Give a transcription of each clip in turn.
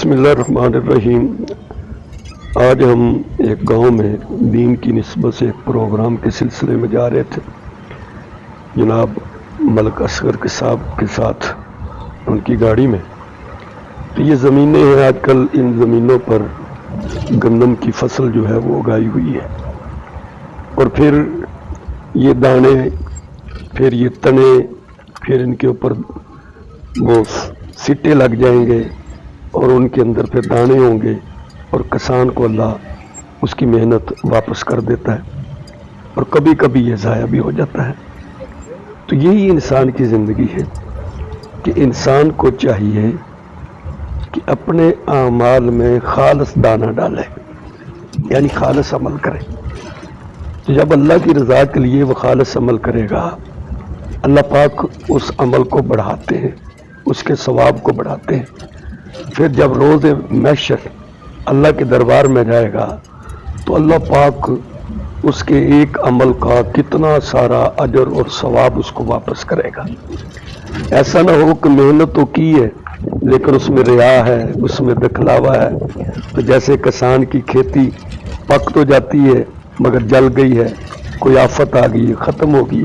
بسم اللہ الرحمن الرحیم۔ آج ہم ایک گاؤں میں دین کی نسبت سے ایک پروگرام کے سلسلے میں جا رہے تھے، جناب ملک اصغر کے صاحب کے ساتھ ان کی گاڑی میں۔ تو یہ زمینیں ہیں، آج کل ان زمینوں پر گندم کی فصل جو ہے وہ اگائی ہوئی ہے، اور پھر یہ دانے، پھر یہ تنے، پھر ان کے اوپر وہ سٹے لگ جائیں گے اور ان کے اندر پھر دانے ہوں گے، اور کسان کو اللہ اس کی محنت واپس کر دیتا ہے، اور کبھی کبھی یہ ضائع بھی ہو جاتا ہے۔ تو یہی انسان کی زندگی ہے کہ انسان کو چاہیے کہ اپنے اعمال میں خالص دانہ ڈالے، یعنی خالص عمل کرے۔ تو جب اللہ کی رضا کے لیے وہ خالص عمل کرے گا، اللہ پاک اس عمل کو بڑھاتے ہیں، اس کے ثواب کو بڑھاتے ہیں۔ پھر جب روز محشر اللہ کے دربار میں جائے گا تو اللہ پاک اس کے ایک عمل کا کتنا سارا اجر اور ثواب اس کو واپس کرے گا۔ ایسا نہ ہو کہ محنت تو کی ہے لیکن اس میں ریا ہے، اس میں دکھلاوا ہے۔ تو جیسے کسان کی کھیتی پک تو جاتی ہے مگر جل گئی ہے، کوئی آفت آ گئی، ختم ہو گئی،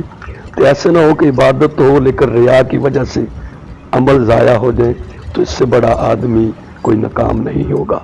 تو ایسے نہ ہو کہ عبادت تو ہو لیکن ریا کی وجہ سے عمل ضائع ہو جائے، تو اس سے بڑا آدمی کوئی ناکام نہیں ہوگا۔